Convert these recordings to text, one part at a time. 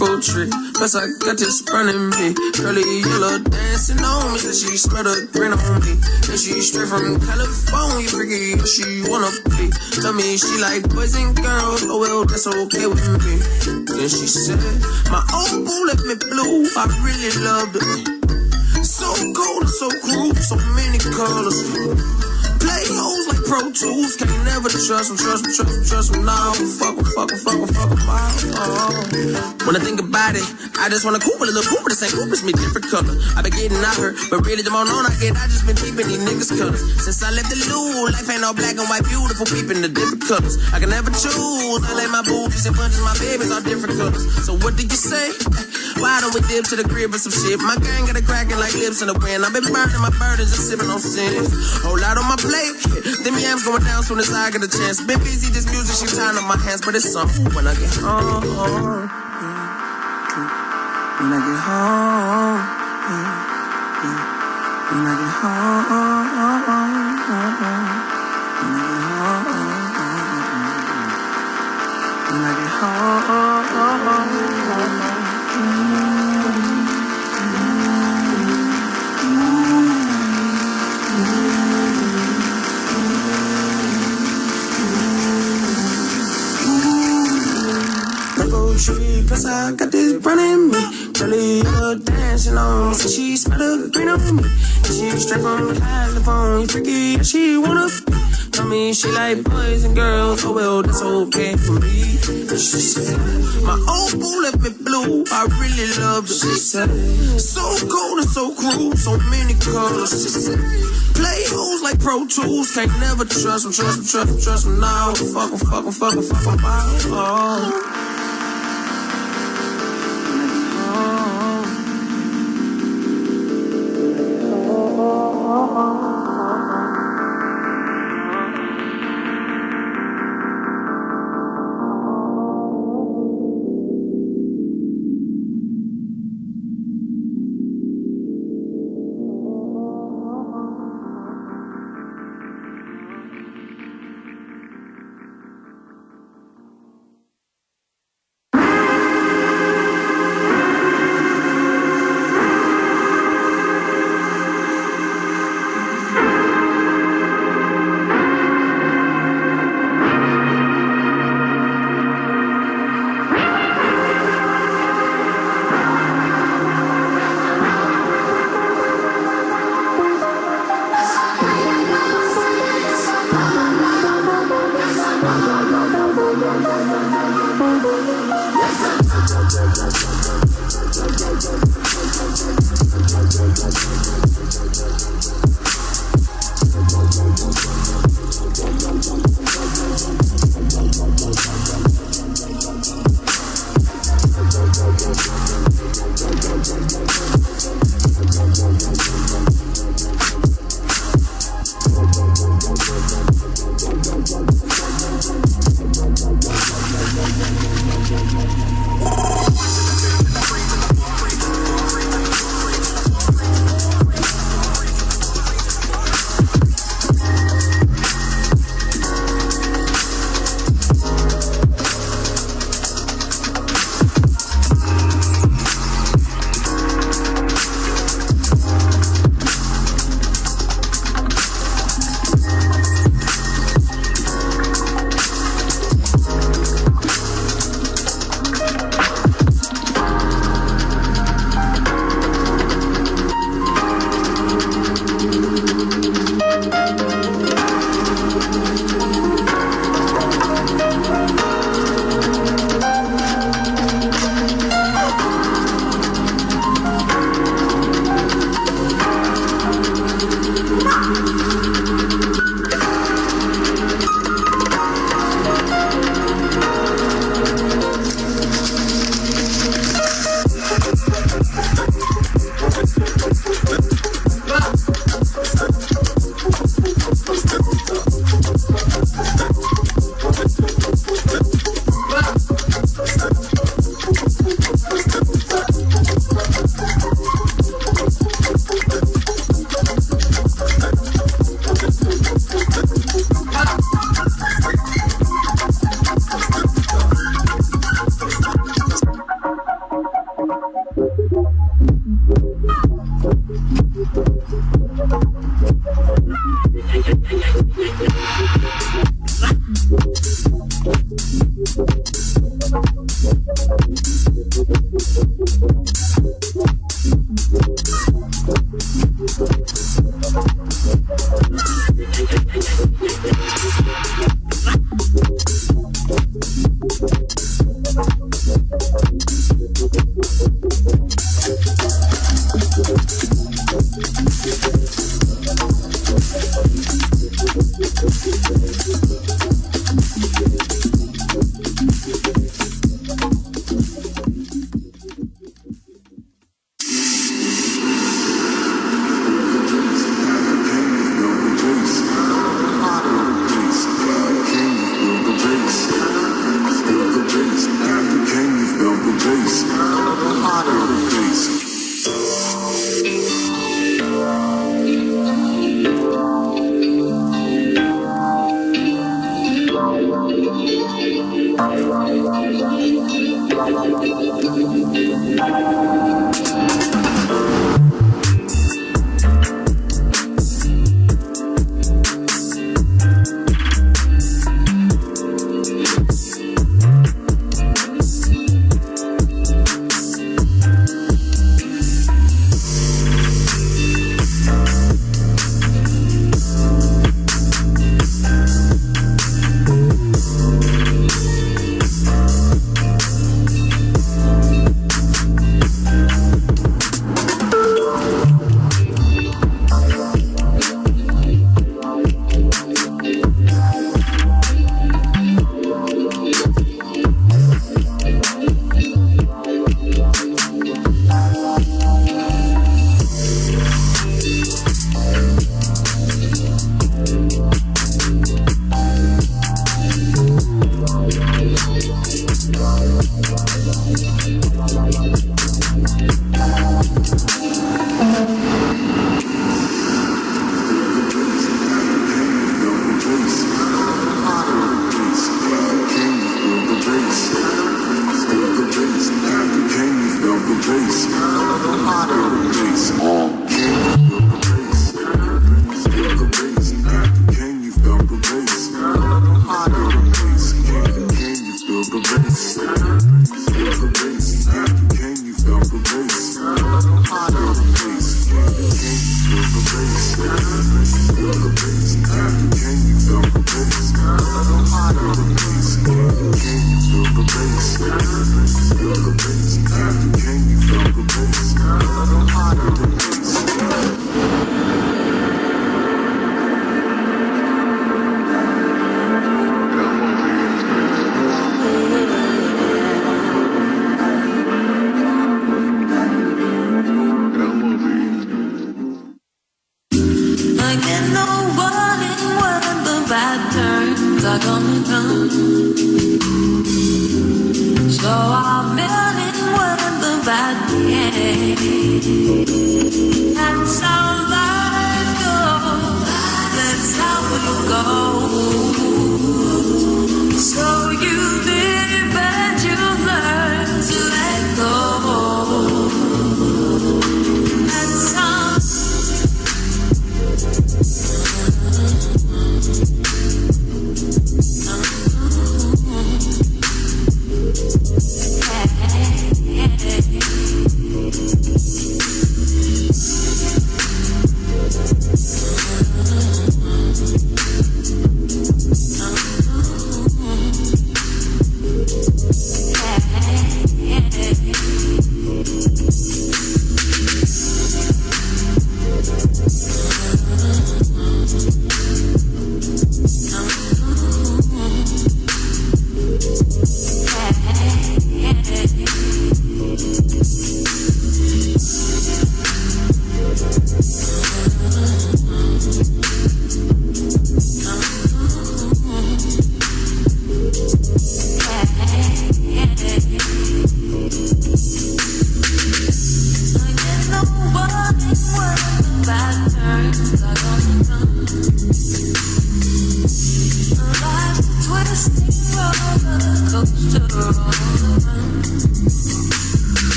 purple tree. Plus I got this burning me. Curly yellow dancing on me. Said she smelled a grin on me. And she straight from California. Freaky, she wanna be. Tell me she like boys and girls. Oh well, that's okay with me. Then she said, my old boo left me blue. I really loved it. So cold and so cruel. So many colors. Play hoes like Pro Tools, can't never trust them, trust them, nah, fuck them, When I think about it, I just want a Cooper, a little Cooper, the same Cooper's me, different color. I been getting out her, but really the more known I get, I just been peeping these niggas colors. Since I left the loo, life ain't all black and white, beautiful, peeping the different colors. I can never choose, I let my boobies and bunches, my babies all different colors. So what did you say? Why don't we dip to the crib or some shit? My gang got it cracking like lips in the wind. I've been burning my burdens and sipping on sins. Whole lot on my plate. Them yams going down soon as I get a chance. Been busy, this music, she tying up my hands, but it's something when I get home. When I get home. When I get home. When I get home. Tree, plus I got this burning me. Curly yellow dancing on me. Said she smelled a green on me. And she straight from California. Freaky, yeah, she wanna be. Tell me she like boys and girls. Oh well, that's okay for me. And she said, my old boo left me blue. I really loved it. She said, so cold and so cruel. So many colors. She said, play hoes like Pro Tools. Can't never trust them, nah, fuck them, oh.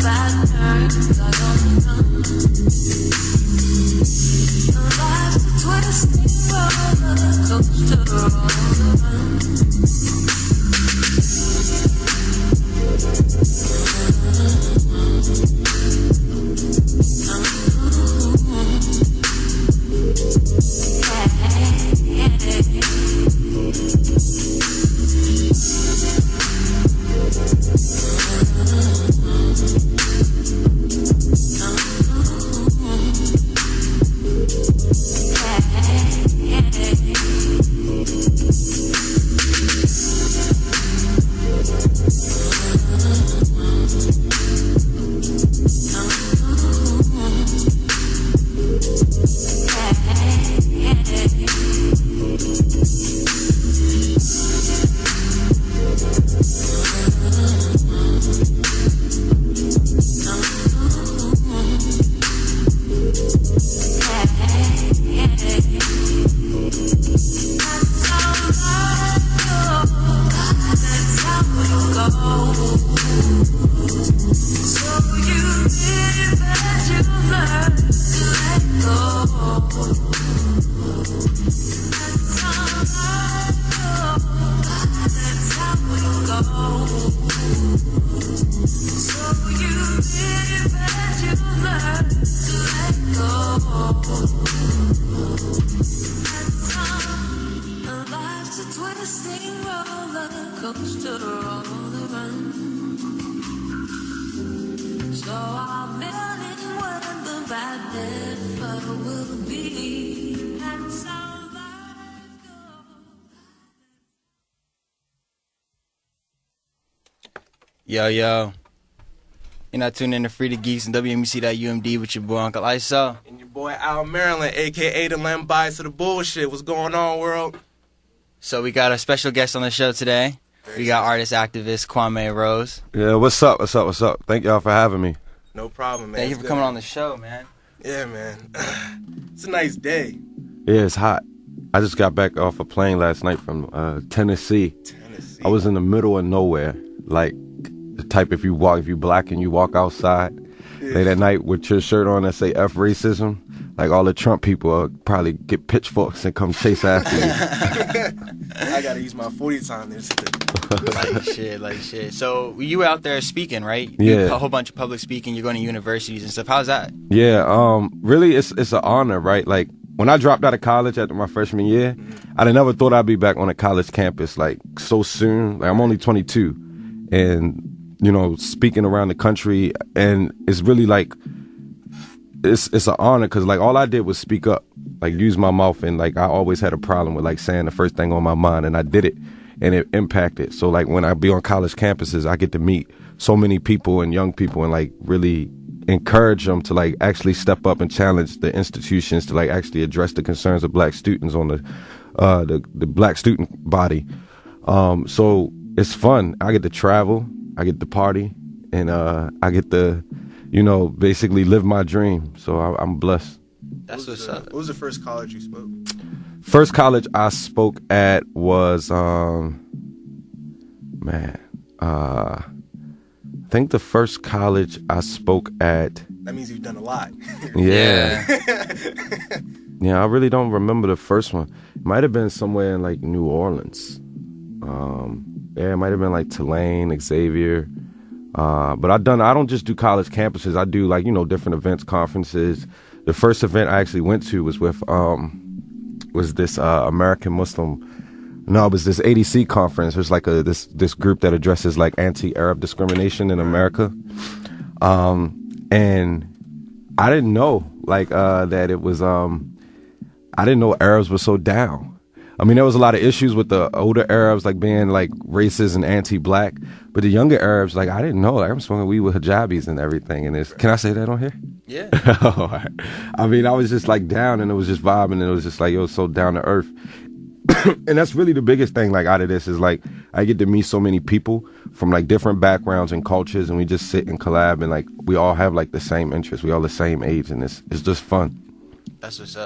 Bad turn. to all the run. So I'm building when the bad never will be. And so life goes. Yo, you're not tuning in to Frieda Geeks and WMC.UMD with your boy Uncle Iso. And your boy Al Maralen, a.k.a. the Lamb Bias of the Bullshit. What's going on, world? So we got a special guest on the show today. We got artist activist Kwame Rose. Yeah, what's up? Thank y'all for having me. No problem, man. Thank you for coming on the show, man. Yeah, man. It's a nice day. Yeah, it's hot. I just got back off a plane last night from Tennessee. I was in the middle of nowhere, like the type if you black and you walk outside late at night with your shirt on that say F racism, like all the Trump people probably get pitchforks and come chase after you. I gotta use my 40 time this day. like shit. So you were out there speaking, right? Yeah. A whole bunch of public speaking. You're going to universities and stuff. How's that? Yeah, really, it's an honor, right? Like when I dropped out of college after my freshman year, I never thought I'd be back on a college campus like so soon. Like I'm only 22, and you know, speaking around the country, and it's really like it's an honor because like all I did was speak up, like use my mouth, and like I always had a problem with like saying the first thing on my mind, and I did it, and it impacted. So like when I be on college campuses, I get to meet so many people and young people, and like really encourage them to like actually step up and challenge the institutions to like actually address the concerns of black students on the black student body. So it's fun. I get to travel, I get to party, and I get to, you know, basically live my dream. So I'm blessed. That's what's up. What was the first college you spoke? First college I spoke at was, I think the first college I spoke at. That means you've done a lot. Yeah. Yeah, I really don't remember the first one. It might have been somewhere in like New Orleans. Yeah, it might have been like Tulane, Xavier. But I don't just do college campuses. I do like, you know, different events, conferences. The first event I actually went to was with this American Muslim. No, it was this ADC conference. It was like this group that addresses like anti-Arab discrimination in America. And I didn't know like that it was I didn't know Arabs were so down. I mean, there was a lot of issues with the older Arabs, like being like racist and anti-black, but the younger Arabs, like I didn't know, like I'm smoking weed with hijabis and everything. And can I say that on here? Yeah. I mean, I was just like down, and it was just vibing, and it was just like, it was so down to earth. And that's really the biggest thing, like out of this is like I get to meet so many people from like different backgrounds and cultures, and we just sit and collab, and like we all have like the same interests, we all the same age, and it's just fun. That's what's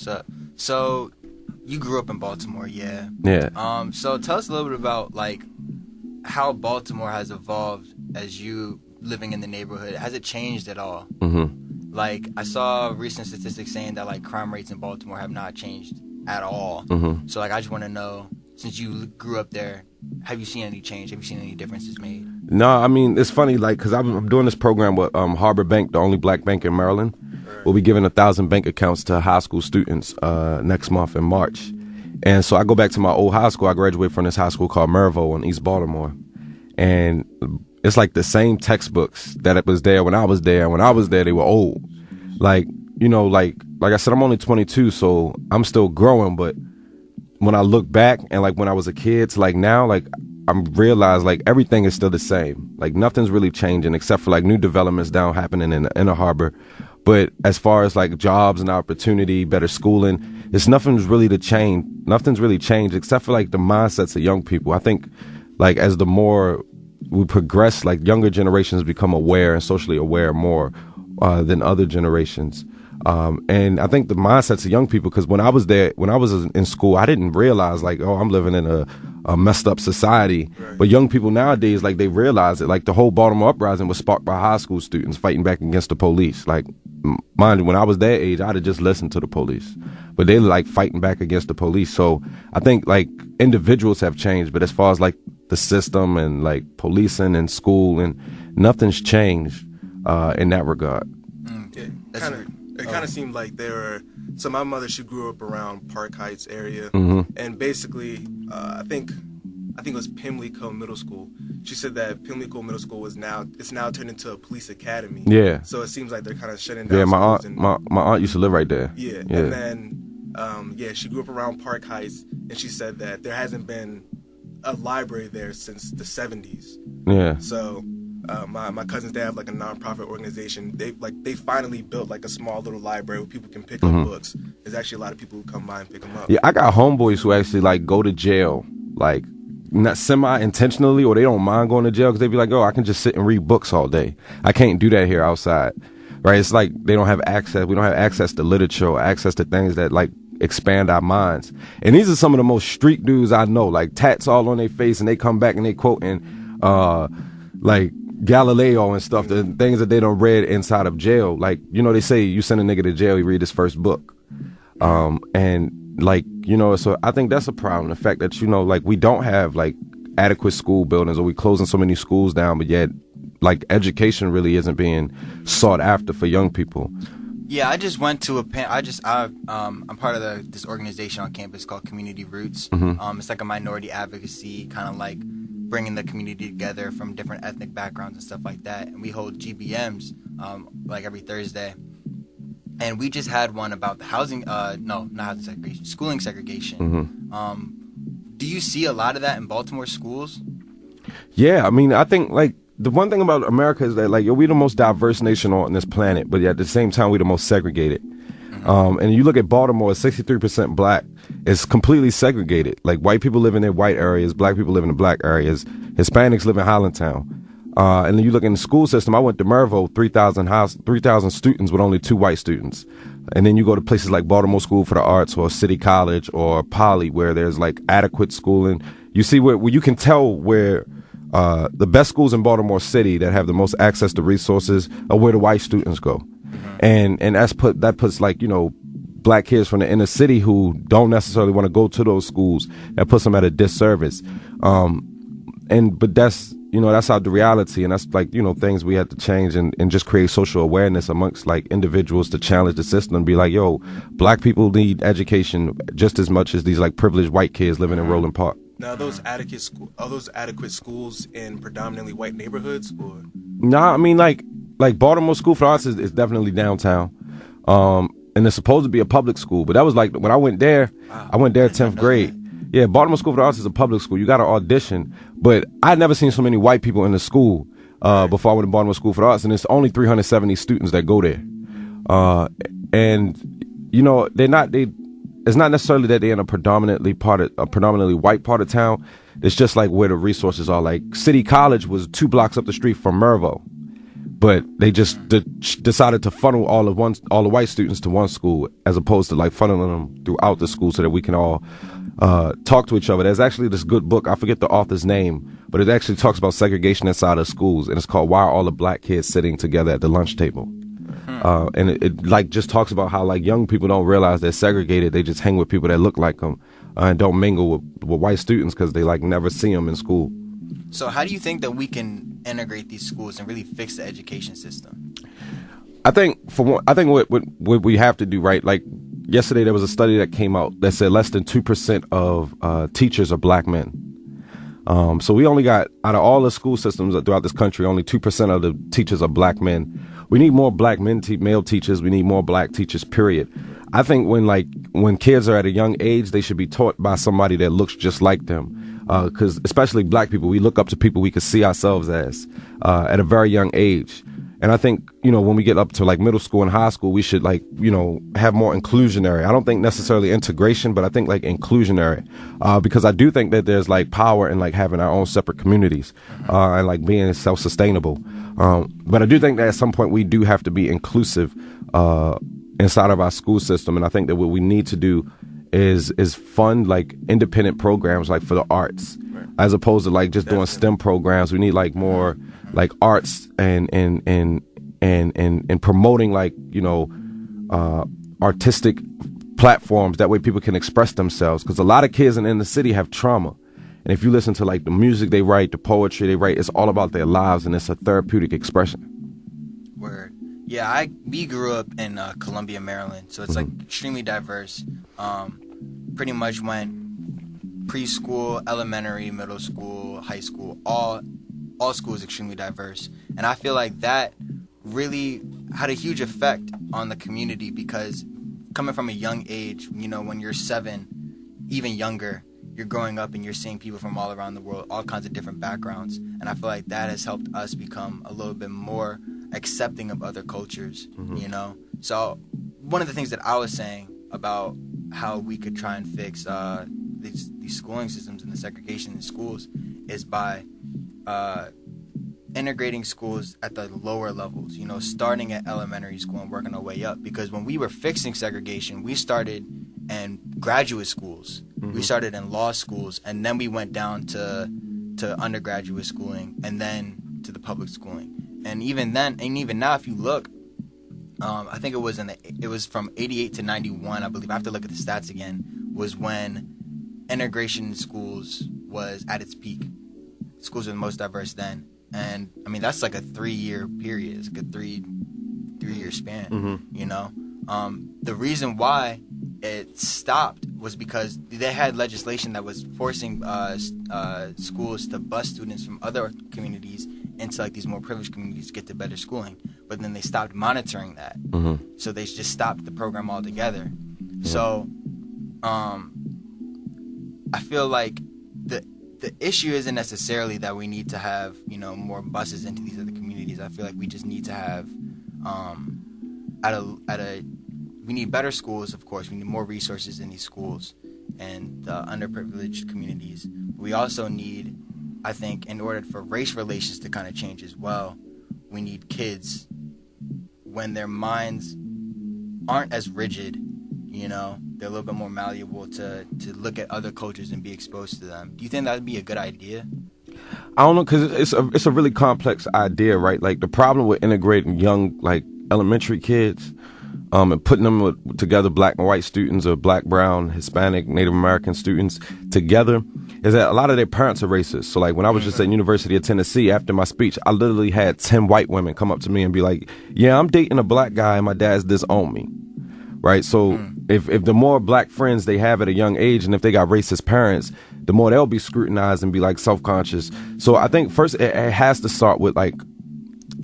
up. So you grew up in Baltimore, yeah. Yeah. So tell us a little bit about like how Baltimore has evolved as you living in the neighborhood. Has it changed at all? Mm-hmm. Like I saw recent statistics saying that like crime rates in Baltimore have not changed at all. Mm-hmm. So like I just want to know, since you grew up there, have you seen any change? Have you seen any differences made? No, I mean, it's funny, like, because I'm doing this program with Harbor Bank, the only black bank in Maryland. We'll be giving 1,000 bank accounts to high school students next month in March. And so I go back to my old high school. I graduated from this high school called Maryville in East Baltimore. And it's like the same textbooks that it was there when I was there. When I was there, they were old. Like, you know, like I said, I'm only 22, so I'm still growing. But when I look back and like when I was a kid to like now, like I'm realized like everything is still the same. Like nothing's really changing except for like new developments down happening in the inner harbor. But as far as like jobs and opportunity, better schooling, nothing's really changed except for like the mindsets of young people. I think like as the more we progress, like younger generations become aware and socially aware more than other generations. And I think the mindsets of young people, because when I was in school, I didn't realize like, oh, I'm living in a messed up society. Right. But young people nowadays, like they realize it. Like the whole Baltimore uprising was sparked by high school students fighting back against the police. Like, mind you, when I was their age, I'd have just listened to the police. But they like fighting back against the police. So I think like individuals have changed, but as far as like the system and like policing and school, and nothing's changed in that regard. It kind of seemed like there were. So my mother, she grew up around Park Heights area, mm-hmm. and basically, I think I think it was Pimlico Middle School. She said that Pimlico Middle School it's now turned into a police academy. Yeah. So it seems like they're kind of shutting down. Yeah, schools my aunt used to live right there. Yeah. Yeah. And then she grew up around Park Heights, and she said that there hasn't been a library there since the 70s. Yeah. So my cousins, they have like a nonprofit organization. They finally built like a small little library where people can pick up books. There's actually a lot of people who come by and pick them up. Yeah, I got homeboys who actually like go to jail, like not semi-intentionally, or they don't mind going to jail because they be like, oh, I can just sit and read books all day. I can't do that here outside, right? It's like they don't have access. We don't have access to literature or access to things that like expand our minds. And these are some of the most street dudes I know, like tats all on their face, and they come back and they quoting like Galileo and stuff, the things that they don't read inside of jail. Like, you know, they say you send a nigga to jail, he read his first book. And like, you know, so I think that's a problem. The fact that, you know, like we don't have like adequate school buildings, or we closing so many schools down, but yet like education really isn't being sought after for young people. Yeah, I just went to I'm part of this organization on campus called Community Roots. It's like a minority advocacy, kind of like bringing the community together from different ethnic backgrounds and stuff like that. And we hold GBMs like every Thursday. And we just had one about the schooling segregation. Do you see a lot of that in Baltimore schools? Yeah, I mean, I think like the one thing about America is that like we're the most diverse nation on this planet, but at the same time we're the most segregated. And you look at Baltimore, 63% black. It's completely segregated. Like white people live in their white areas, black people live in the black areas, Hispanics live in Highlandtown. And then you look in the school system. I went to Mervo, 3,000 students with only 2 white students. And then you go to places like Baltimore School for the Arts or City College or Poly, where there's like adequate schooling. You see where you can tell where the best schools in Baltimore City that have the most access to resources are where the white students go. And that puts like, you know, black kids from the inner city who don't necessarily want to go to those schools. That puts them at a disservice. But that's, you know, that's the reality, and that's like, you know, things we have to change and just create social awareness amongst like individuals to challenge the system and be like, yo, black people need education just as much as these like privileged white kids living in Roland Park. Now, are those adequate schools in predominantly white neighborhoods, or? Nah, I mean like Baltimore School for the Arts is definitely downtown, and it's supposed to be a public school, but that was like when I went there. Wow. I went there 10th grade. Yeah, Baltimore School for the Arts is a public school. You got to audition. But I'd never seen so many white people in the school before I went to Baltimore School for the Arts, and it's only 370 students that go there. And you know, it's not necessarily that they're in a predominantly white part of town. It's just like where the resources are. Like City College was 2 blocks up the street from Mervo, but they just decided to funnel all the white students to one school, as opposed to like funneling them throughout the school so that we can all talk to each other. There's actually this good book, I forget the author's name, but it actually talks about segregation inside of schools, and it's called Why Are All the Black Kids Sitting Together at the Lunch Table? And it like just talks about how like young people don't realize they're segregated. They just hang with people that look like them and don't mingle with white students because they like never see them in school. So how do you think that we can integrate these schools and really fix the education system? I think what we have to do, right? Like yesterday there was a study that came out that said less than 2% of teachers are black men. So we only got, out of all the school systems throughout this country, only 2% of the teachers are black men. We need more black male teachers. We need more black teachers, period. I think when kids are at a young age, they should be taught by somebody that looks just like them. Because especially black people, we look up to people we could see ourselves as at a very young age. And I think, you know, when we get up to like middle school and high school, we should like, you know, have more inclusionary. I don't think necessarily integration, but I think like inclusionary, because I do think that there's like power in like having our own separate communities and like being self-sustainable. But I do think that at some point we do have to be inclusive inside of our school system. And I think that what we need to do is fund like independent programs like for the arts, as opposed to like just doing STEM programs. We need like more like arts and promoting like, you know, artistic platforms. That way people can express themselves, because a lot of kids in the city have trauma. And if you listen to like the music they write, the poetry they write, it's all about their lives, and it's a therapeutic expression. Word. Yeah, we grew up in Columbia, Maryland, so it's like extremely diverse. Pretty much went preschool, elementary, middle school, high school, all schools extremely diverse. And I feel like that really had a huge effect on the community, because coming from a young age, you know, when you're 7, even younger, you're growing up and you're seeing people from all around the world, all kinds of different backgrounds. And I feel like that has helped us become a little bit more accepting of other cultures, you know? So one of the things that I was saying about how we could try and fix these schooling systems and the segregation in schools is by integrating schools at the lower levels, you know, starting at elementary school and working our way up. Because when we were fixing segregation, we started in graduate schools, we started in law schools, and then we went down to undergraduate schooling, and then to the public schooling. And even then, and even now, if you look, I think it was from 88 to 91, I believe, I have to look at the stats again, was when integration in schools was at its peak. Schools were the most diverse then. And I mean, that's like a 3-year period. It's like a three-year span, you know? The reason why it stopped was because they had legislation that was forcing schools to bus students from other communities into like these more privileged communities to get to better schooling. But then they stopped monitoring that. So they just stopped the program altogether. So I feel like the issue isn't necessarily that we need to have, you know, more buses into these other communities. I feel like we just need to have we need better schools, of course. We need more resources in these schools and the underprivileged communities. We also need, I think, in order for race relations to kind of change as well, we need kids, when their minds aren't as rigid, you know, they're a little bit more malleable to look at other cultures and be exposed to them. Do you think that would be a good idea? I don't know, because it's a really complex idea, right? Like, the problem with integrating young, like, elementary kids and putting them together, black and white students or black, brown, Hispanic, Native American students together, is that a lot of their parents are racist. So, like, when I was just at University of Tennessee, after my speech, I literally had 10 white women come up to me and be like, yeah, I'm dating a black guy and my dad's disowned me. Right? So if the more black friends they have at a young age, and if they got racist parents, the more they'll be scrutinized and be like self-conscious. So I think first it has to start with like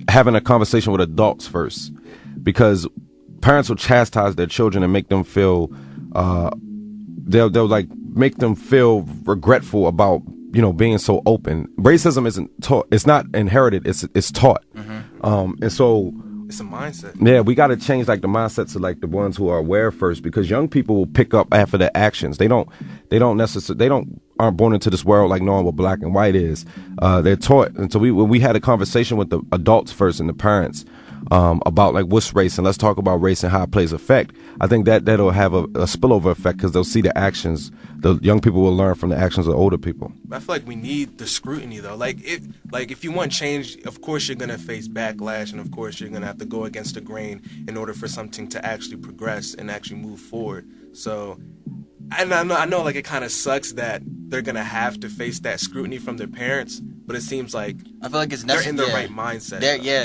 having a conversation with adults first, because parents will chastise their children and make them feel they'll like make them feel regretful about, you know, being so open. Racism isn't taught, it's not inherited, it's taught. And so it's a mindset. Yeah, we got to change like the mindsets of like the ones who are aware first, because young people will pick up after their actions. They aren't born into this world like knowing what black and white is. They're taught. And so when we had a conversation with the adults first and the parents about like what's race, and let's talk about race and how it plays effect, I think that'll have a spillover effect, because they'll see the actions. The young people will learn from the actions of older people. I feel like we need the scrutiny though. Like if you want change, of course you're gonna face backlash, and of course you're gonna have to go against the grain in order for something to actually progress and actually move forward. So, and I know like it kind of sucks that they're gonna have to face that scrutiny from their parents, but it seems like I feel like it's they're in the right mindset.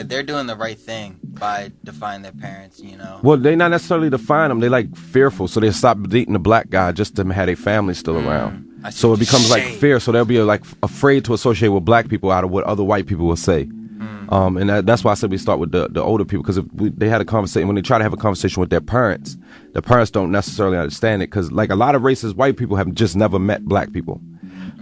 They're doing the right thing by defying their parents, you know. Well, they not necessarily define them. They like fearful, so they stop dating the black guy just to have their family still around. So it becomes like fear. So they'll be like afraid to associate with black people out of what other white people will say. And that's why I said we start with the older people, because they had a conversation, when they try to have a conversation with their parents, the parents don't necessarily understand it, because like a lot of racist white people have just never met black people.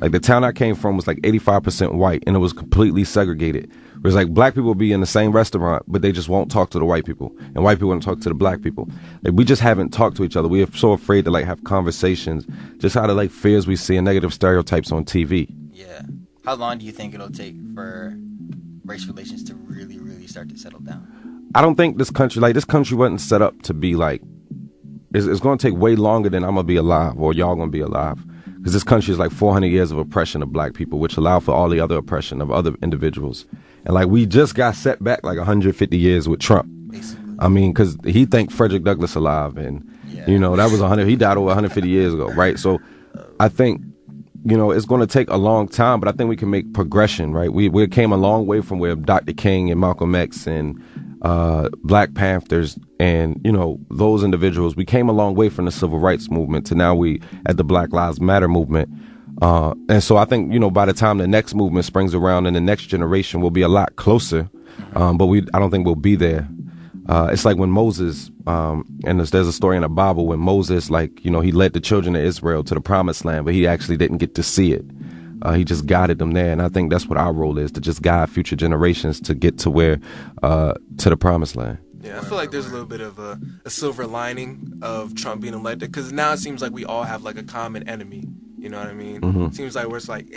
Like the town I came from was like 85% white, and it was completely segregated. Whereas like black people will be in the same restaurant, but they just won't talk to the white people, and white people won't talk to the black people. Like we just haven't talked to each other. We are so afraid to like have conversations, just out of like fears we see and negative stereotypes on TV. Yeah. How long do you think it'll take for race relations to really, really start to settle down? I don't think this country wasn't set up to be like, it's going to take way longer than I'm going to be alive or y'all going to be alive. Because this country is like 400 years of oppression of black people, which allow for all the other oppression of other individuals. And like we just got set back like 150 years with Trump. Basically. I mean, because he thanked Frederick Douglass alive, and you know, that was he died over 150 years ago, right? So I think, you know, it's going to take a long time, but I think we can make progression, right? We came a long way from where Dr. King and Malcolm X and Black Panthers and, you know, those individuals, we came a long way from the civil rights movement to now we at the Black Lives Matter movement. And so I think, by the time the next movement springs around and the next generation will be a lot closer, but I don't think we'll be there. It's like when Moses, and there's a story in the Bible when Moses, he led the children of Israel to the promised land, but he actually didn't get to see it. He just guided them there. And I think that's what our role is, to just guide future generations to get to where, to the promised land. Yeah, I feel like there's a little bit of a silver lining of Trump being elected, because now it seems like we all have like a common enemy. You know what I mean? Mm-hmm. It seems like where it's like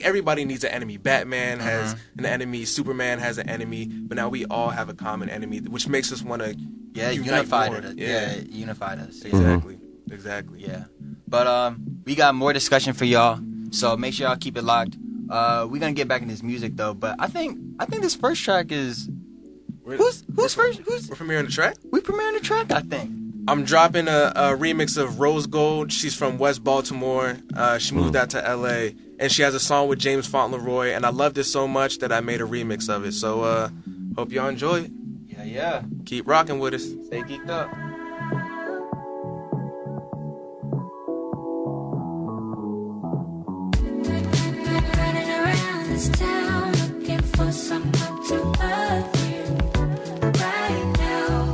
everybody needs an enemy. Batman has an enemy. Superman has an enemy. But now we all have a common enemy, which makes us want to unified us. Yeah, unified us. Exactly. Exactly. Yeah. But we got more discussion for y'all, so make sure y'all keep it locked. We're gonna get back in this music though, but I think this first track is who's first? We're premiering the track? We premiering the track, I think. I'm dropping a remix of Rose Gold. She's from West Baltimore. She moved out to LA, and she has a song with James Fauntleroy, and I loved it so much that I made a remix of it. So hope y'all enjoy it. Yeah. Keep rocking with us. Stay geeked up. Running around this town looking for someone to love you right now.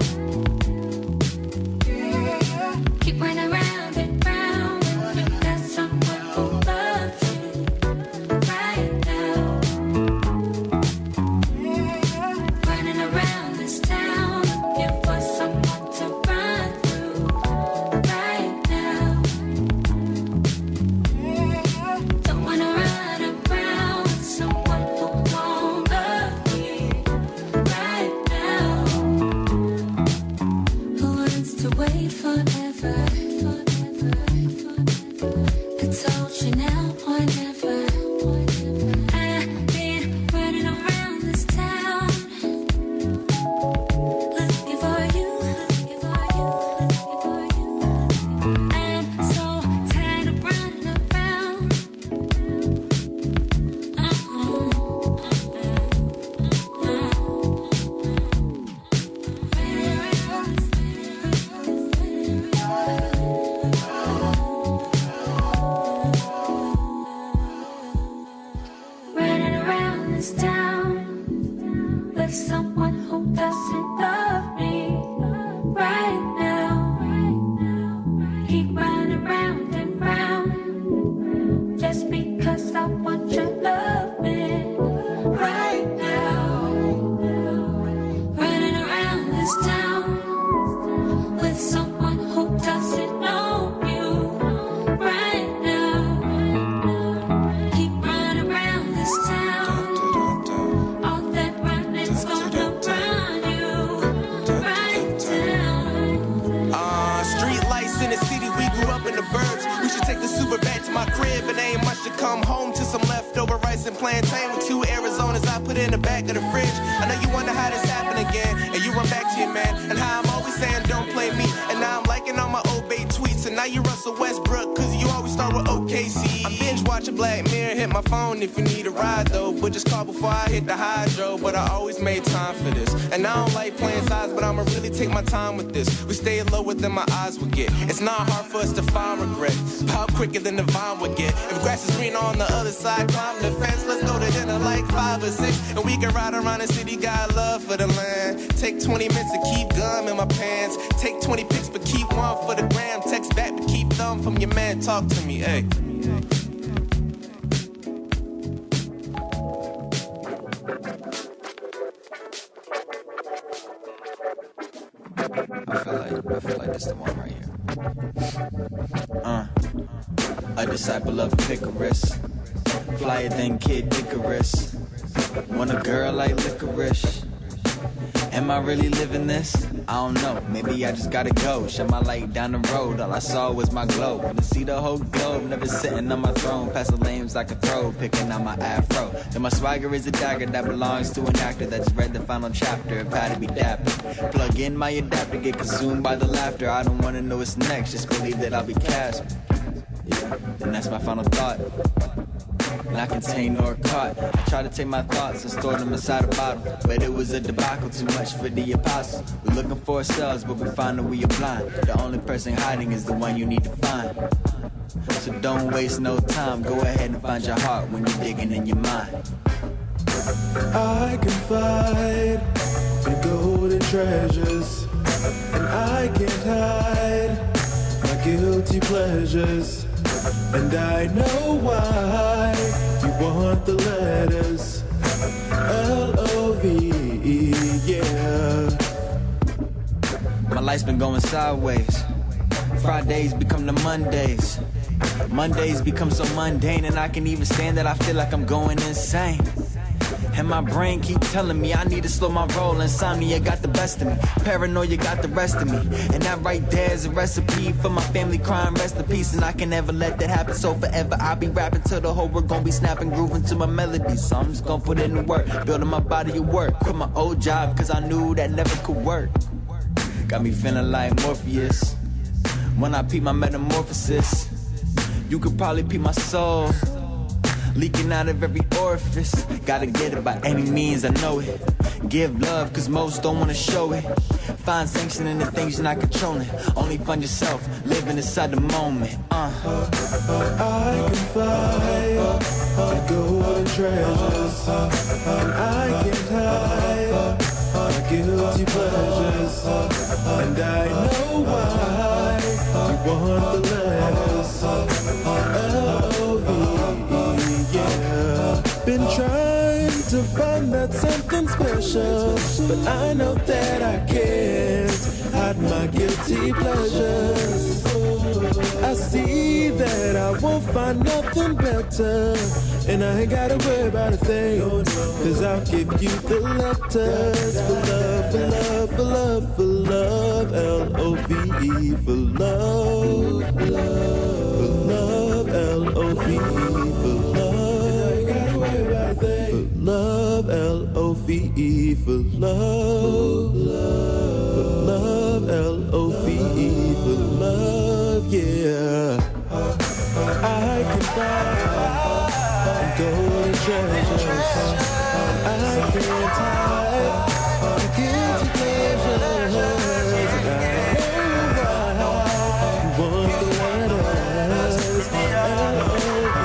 Keep running around and round, looking at someone who loves you right now. Running around this town looking for someone to run through right now. Don't wanna run around with someone who won't love me right now. Who wants to wait forever? I told you now or never. I've been running around this town looking for you. I'm so tired of running around. Running around this town with someone who doesn't love me right now. Keep running round and round just because I want your loving right now. Running around this town with someone who doesn't know you right now. Keep running around this town. All that running's gonna run you right down. Street lights in the city, we grew up in the burbs. We should take the super back to my crib, and ain't much to come home to. Some leftover rice and plantain with 2 Arizonas I put in the back of the fridge. I know you wonder how this happened again, and you run back to your man, and how I'm always saying don't play me, and now I'm liking all my old Bay tweets, and now you Russell Westbrook, cause you always start with OKC. I'm binge watching Black Mirror, hit my phone if you need a ride though, but just call before I hit the hydro, but I always made time for this, and I don't like playing sides, but I'ma really take my time with this. We stay lower than my eyes would get. It's not hard for us to find regret. Pop quicker than the vine would get. If grass is green on the other side, climb the fence. Let's go to dinner like 5 or 6, and we can ride around the city. Got love for the land. Take 20 minutes to keep gum in my pants. Take 20 pics, but keep one for the gram. Text back, but keep thumb from your man. Talk to me, hey. I feel like this the one right here. A disciple of Icarus, flyer than Kid Icarus. Want a girl like licorice. Am I really living this? I don't know, maybe I just gotta go. Shine my light down the road, all I saw was my glow. Wanna see the whole globe, never sitting on my throne. Past the lames I can throw, picking out my afro. Then my swagger is a dagger that belongs to an actor that just read the final chapter of how to be dapper. Plug in my adapter, get consumed by the laughter. I don't wanna know what's next, just believe that I'll be Casper. Yeah, and that's my final thought. not contained nor caught. I tried to take my thoughts and store them inside a bottle, but it was a debacle, too much for the apostles. We're looking for ourselves, but we find that we are blind. The only person hiding is the one you need to find. So don't waste no time, go ahead and find your heart when you're digging in your mind. I confide in golden treasures, and I can't hide my guilty pleasures. And I know why you want the letters L-O-V-E, yeah. My life's been going sideways. Fridays become the Mondays. Mondays become so mundane, and I can even stand that I feel like I'm going insane. And my brain keep telling me I need to slow my roll. Insomnia got the best of me, paranoia got the rest of me. And that right there is a recipe for my family crying rest in peace. And I can never let that happen, so forever I'll be rapping till the whole world gon' be snapping, grooving to my melody. So I'm just gon' put in the work, building my body of work. Quit my old job cause I knew that never could work. Got me feeling like Morpheus when I peep my metamorphosis. You could probably peep my soul leaking out of every orifice. Gotta get it by any means, I know it. Give love cause most don't wanna show it. Find sanction in the things you're not controlling. Only fund yourself, living inside the moment. I confide in golden treasures, and I can't hide my guilty pleasures. And I know why you want the letters L-O-V-E, yeah. Been trying to find that something special, but I know that I can't hide my guilty pleasures. I see that I won't find nothing better, and I ain't gotta worry about a thing, cause I'll give you the letters. For love, for love, for love, for love, L-O-V-E, for love, for love, L-O-V-E, for love. I ain't gotta worry about a thing. For love, L-O-V-E, for love, for love, L-O-V-E, for love, yeah. I confide in golden treasures, I can't hide my guilty pleasures. And I know why you want the letters L-O-V-E,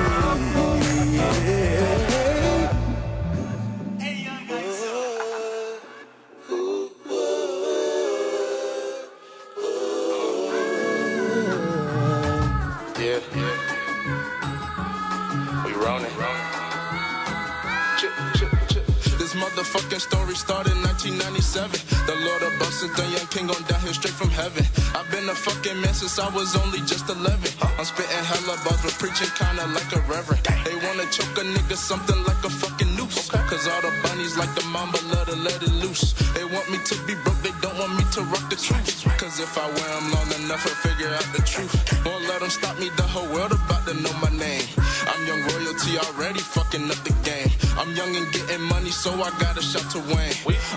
Yeah. We rolling. This motherfucking story started in 1997. The Lord above since the young king on down here straight from heaven. I've been a fucking man since I was only just 11. I'm spitting hella bars but preaching kinda like a reverend. They wanna choke a nigga something like a fucking noose. Cause all the bunnies like the mamba love to let it loose. They want me to be broke, they don't want me to rock the truth. Cause if I wear them long enough, I'll figure out the truth. Won't let them stop me, the whole world about to know my name. I'm young royalty already fucking up the game. I'm young and getting money, so I got a shot to win.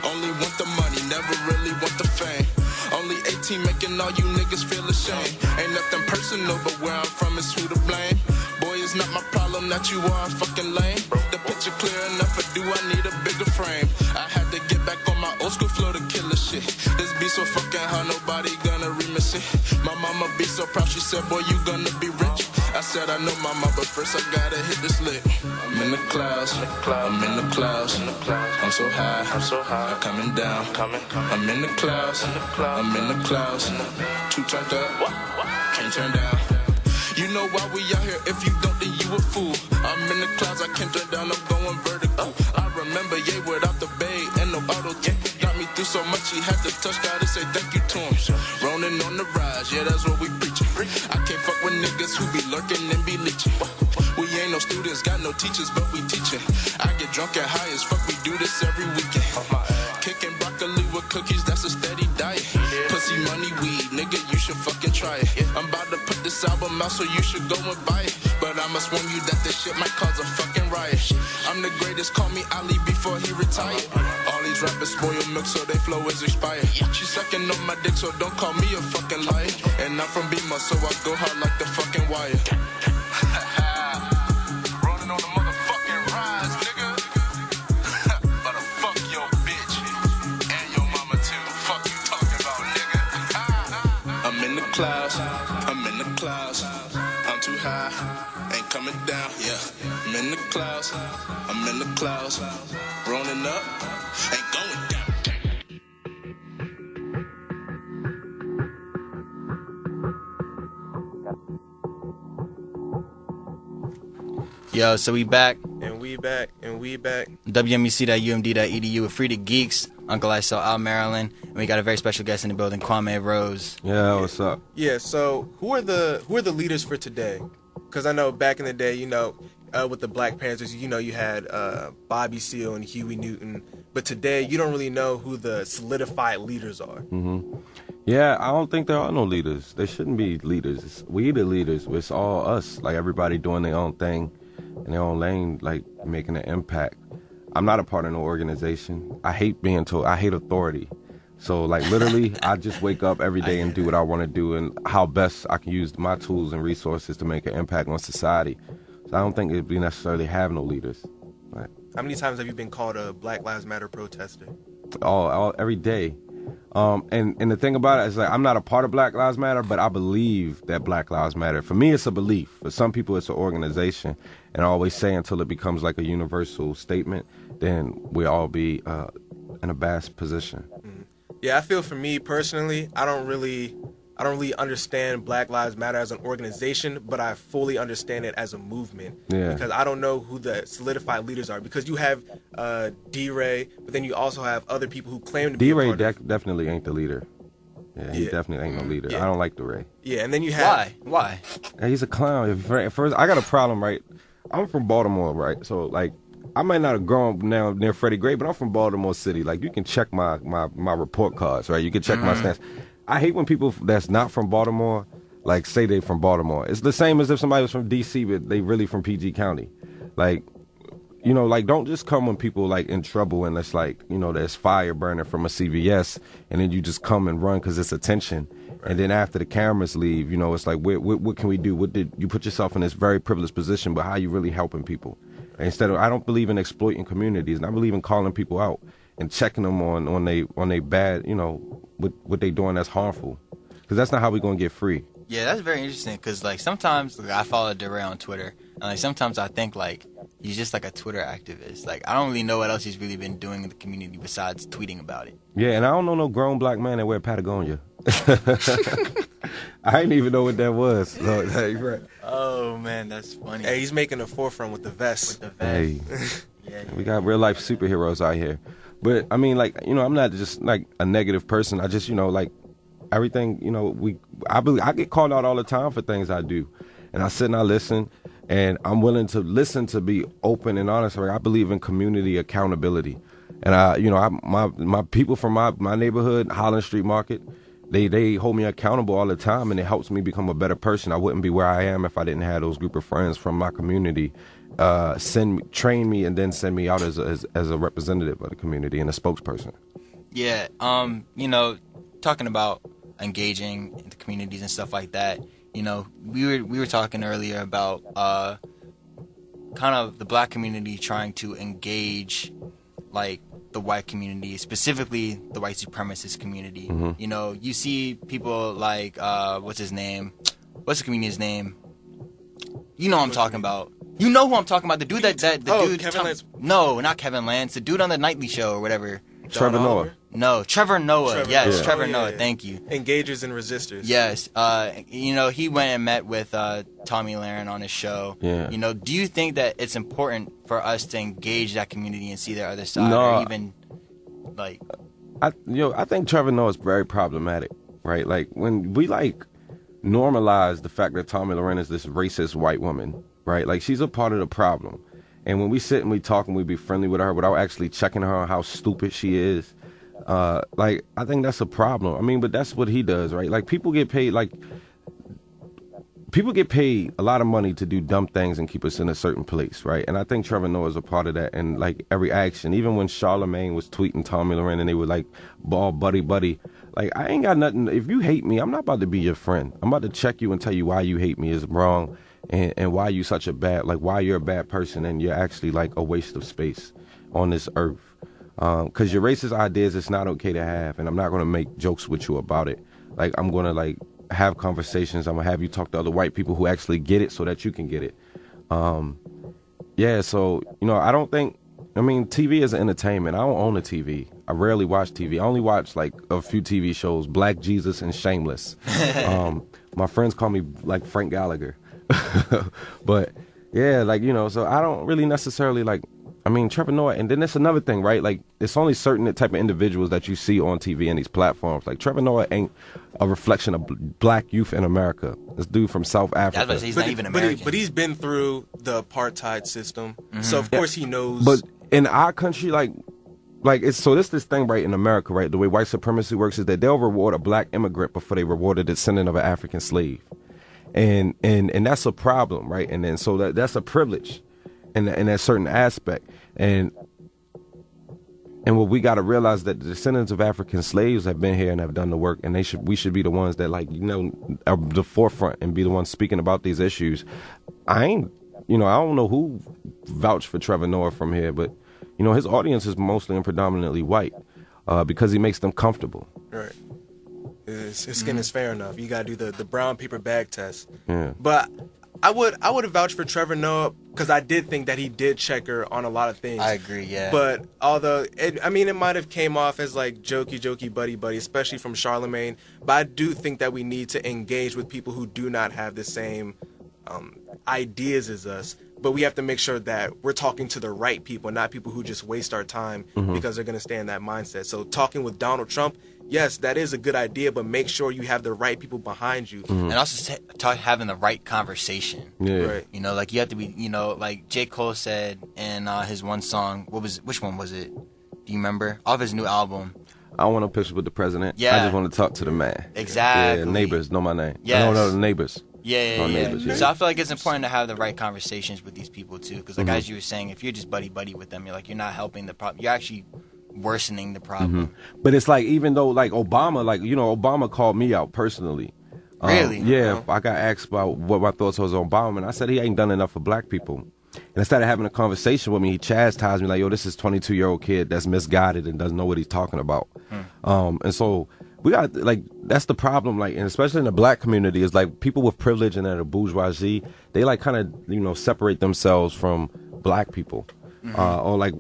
Only want the money, never really want the fame. Only 18 making all you niggas feel ashamed. Ain't nothing personal, but where I'm from is who to blame. Boy, it's not my problem that you are fucking lame. The picture clear enough, or do I need a bigger frame? I had to get back on my old school flow to kill a shit. This beat so fucking hard, nobody gonna remix it. My mama be so proud, she said, boy, you gonna be rich. I said, I know mama, but first I gotta hit this lick. I'm in the clouds, I'm in the clouds. I'm so high, I'm coming down. I'm in the clouds, I'm in the clouds. Too turned up, can't turn down. You know why we out here, if you don't, then you a fool. I'm in the clouds, I can't turn down, I'm going vertical. I remember, yeah, without the bay and no auto tune. Got me through so much, he had to touch God to say thank you to him. Rolling on the rise, yeah, that's what we preachin'. I can't fuck with niggas who be lurking and be leeching. We ain't no students, got no teachers, but we teaching. I get drunk and high as fuck, we do this every weekend. Kicking broccoli with cookies, that's a steady diet. Pussy, money, weed, nigga, you should fucking try it. I'm about to put this album out, so you should go and buy it. But I must warn you that this shit might cause a fucking riot. I'm the greatest, call me Ali before he retired. All these rappers spoil milk, so they flow is expired. She sucking on my dick, so don't call me a fucking liar. And I'm from Beamer, so I go hard like the fucking wire. Rolling on the motherfucker. clouds. I'm in the clouds. I'm too high. Ain't coming down. Yeah. I'm in the clouds. I'm in the clouds. Rolling up. Ain't going down. Yo, so we back. And we back. WMUC.umd.edu with Frieda Geeks, Uncle Iso, Al Maralen, and we got a very special guest in the building, Kwame Rose. Yeah, what's up? Yeah. So who are the leaders for today? Because I know back in the day, with the Black Panthers, you had Bobby Seale and Huey Newton. But today, you don't really know who the solidified leaders are. Mm-hmm. Yeah, I don't think there are no leaders. There shouldn't be leaders. We the leaders. It's all us. Like everybody doing their own thing in their own lane, like making an impact. I'm not a part of no organization. I hate being told. I hate authority. So like literally, I just wake up every day and do what I want to do and how best I can use my tools and resources to make an impact on society. So I don't think we necessarily have no leaders. Right. How many times have you been called a Black Lives Matter protester? Every day. And the thing about it is like I'm not a part of Black Lives Matter, but I believe that Black Lives Matter. For me, it's a belief. For some people, it's an organization. And I always say until it becomes like a universal statement, then we'll all be in a bad position. Mm-hmm. Yeah, I feel for me personally, I don't really understand Black Lives Matter as an organization, but I fully understand it as a movement. Yeah. Because I don't know who the solidified leaders are. Because you have D-Ray, but then you also have other people who claim to be D-Ray a part of. definitely ain't the leader. Yeah, he definitely ain't no leader. Yeah. I don't like D-Ray. Yeah, and then you have... Why? Hey, he's a clown. First, I got a problem, right? I'm from Baltimore, right? So, like, I might not have grown up now near Freddie Gray, but I'm from Baltimore City. Like, you can check my report cards, right? You can check my stats. I hate when people that's not from Baltimore, like, say they from Baltimore. It's the same as if somebody was from D.C., but they really from PG County. Like, like, don't just come when people, like, in trouble and it's like, there's fire burning from a CVS, and then you just come and run because it's attention. Right. And then after the cameras leave, it's like, what can we do? What did you put yourself in this very privileged position, but how you really helping people? Instead of, I don't believe in exploiting communities, and I believe in calling people out and checking them on they bad, what they doing that's harmful, because that's not how we gonna get free. Yeah, that's very interesting. Because like sometimes I follow DeRay on Twitter, and like sometimes I think like he's just like a Twitter activist. Like I don't really know what else he's really been doing in the community besides tweeting about it. Yeah, and I don't know no grown black man that wear Patagonia. I didn't even know what that was. So, right. Oh man, that's funny. Hey, he's making the forefront with the vest. Hey, yeah. We got real life superheroes out here. But I mean, like, I'm not just like a negative person. I just, like everything, I get called out all the time for things I do, and I sit and I listen, and I'm willing to listen to be open and honest. Like, I believe in community accountability, and my people from my neighborhood, Holland Street Market, they hold me accountable all the time, and it helps me become a better person. I wouldn't be where I am if I didn't have those group of friends from my community train me and then send me out as a representative of the community and a spokesperson. Yeah, talking about engaging in the communities and stuff like that, we were talking earlier about kind of the black community trying to engage like the white community, specifically the white supremacist community. Mm-hmm. You see people like what's his name? What's the comedian's name? You know what I'm talking about. You know who I'm talking about. The dude dude. Kevin Lance. No, not Kevin Lance. The dude on the Nightly Show or whatever. Trevor Noah. No, Trevor Noah. Yes, yeah. Trevor Noah. Yeah. Thank you. Engagers and resistors. Yes. He went and met with Tommy Lahren on his show. Yeah. Do you think that it's important for us to engage that community and see their other side, no, or even like? I think Trevor Noah is very problematic, right? Like when we normalize the fact that Tommy Lahren is this racist white woman, right? Like she's a part of the problem. And when we sit and we talk and we be friendly with her without actually checking her on how stupid she is, I think that's a problem. I mean, but that's what he does, right? Like people get paid a lot of money to do dumb things and keep us in a certain place, right? And I think Trevor Noah is a part of that. And like every action, even when Charlamagne was tweeting Tommy Lahren and they were like, ball buddy, like I ain't got nothing. If you hate me, I'm not about to be your friend. I'm about to check you and tell you why you hate me is wrong. And why you such a bad, why you're a bad person and you're actually like a waste of space on this earth. Because your racist ideas, it's not okay to have, and I'm not going to make jokes with you about it. Like, I'm going to have conversations. I'm gonna have you talk to other white people who actually get it, so that you can get it. Yeah, so I don't think. I mean, TV is entertainment. I don't own a TV. I rarely watch TV. I only watch like a few TV shows: Black Jesus and Shameless. My friends call me like Frank Gallagher, but yeah, like so I don't really necessarily like. I mean, Trevor Noah, and then that's another thing, right? Like, it's only certain type of individuals that you see on TV and these platforms. Like, Trevor Noah ain't a reflection of black youth in America. This dude from South Africa. That's he's not even American. But he's been through the apartheid system, so of course he knows. But in our country, like it's so this thing right in America, right? The way white supremacy works is that they'll reward a black immigrant before they reward a descendant of an African slave, and that's a problem, right? And then so that's a privilege. In that certain aspect, and what we got to realize that the descendants of African slaves have been here and have done the work, and we should be the ones that are the forefront and be the ones speaking about these issues. I don't know who vouched for Trevor Noah from here, but his audience is mostly and predominantly white because he makes them comfortable. Right. His skin is fair enough. You gotta do the brown paper bag test. Yeah. But I would have vouched for Trevor Noah because I did think that he did checker on a lot of things. I agree, yeah. But although it might have came off as like jokey, buddy, especially from Charlemagne. But I do think that we need to engage with people who do not have the same ideas as us. But we have to make sure that we're talking to the right people, not people who just waste our time because they're going to stay in that mindset. So talking with Donald Trump, yes, that is a good idea, but make sure you have the right people behind you. And also having the right conversation. Yeah. Right. Like you have to be, like J. Cole said in his one song, which one was it? Do you remember? Off his new album. I don't want no picture with the president. Yeah. I just want to talk to the man. Exactly. Yeah, neighbors know my name. Yes. No, the neighbors. Yeah. Neighbors, yeah. So I feel like it's important to have the right conversations with these people too, because as you were saying, if you're just buddy with them, you're not helping the problem. You're actually worsening the problem. But it's like, even though like Obama, Obama called me out personally. Really? Yeah, I got asked about what my thoughts was on Obama, and I said he ain't done enough for black people. And instead of having a conversation with me, he chastised me like, yo, this is 22-year-old kid that's misguided and doesn't know what he's talking about. And so we got, like, that's the problem, like, and especially in the black community, is like people with privilege and the bourgeoisie, they like kind of, separate themselves from black people. Or like,